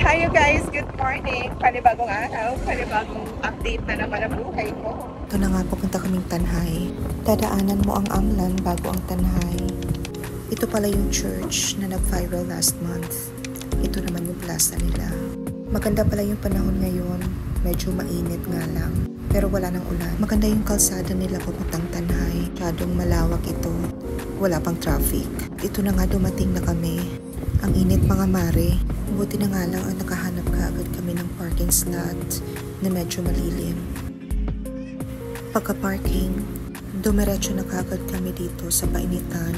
Hi you guys, good morning. Panibagong araw, panibagong update na naman ang buhay ko. Ito na nga, pupunta kaming Tanhay. Dadaanan mo ang Amlan bago ang Tanhay. Ito pala yung church na nag-viral last month. Ito naman yung plaza nila. Maganda pala yung panahon ngayon. Medyo mainit nga lang. Pero wala nang ulan. Maganda yung kalsada nila papuntang Tanhay. Masyadong malawak ito. Wala pang traffic. Ito na nga, dumating na kami. Ang init mga mare. Buti na nga lang ang nakahanap ka agad kami ng parking slot na medyo malilim. Pagka-parking, dumiretso na kagad kami dito sa painitan.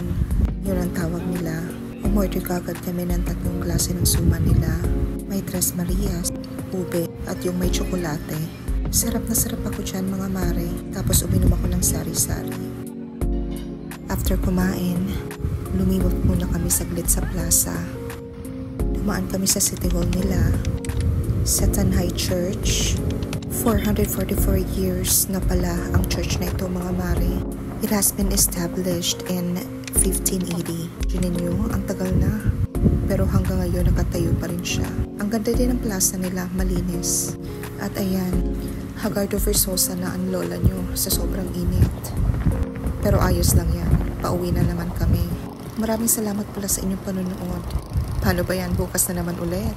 Yun ang tawag nila. Umorder kagad kami ng 3 klase ng suman nila. May Tres Marias, ube, at yung may tsokolate. Sarap na sarap ako dyan mga mare. Tapos uminom ako ng sari-sari. After kumain, lumiwat muna kami saglit sa plaza. Dumaan kami sa City Hall nila, sa Tanhay Church. 444 years na pala ang church na ito mga mare. It has been established in 1580. Yun nyo, ang tagal na. Pero hanggang ngayon nakatayo pa rin siya. Ang ganda din ng plaza nila, malinis. At ayan, Hagardo Versosa na ang lola nyo sa sobrang init. Pero ayos lang yan, pauwi na naman kami. Maraming salamat pala sa inyong panonood. Paano ba yan? Bukas na naman ulit.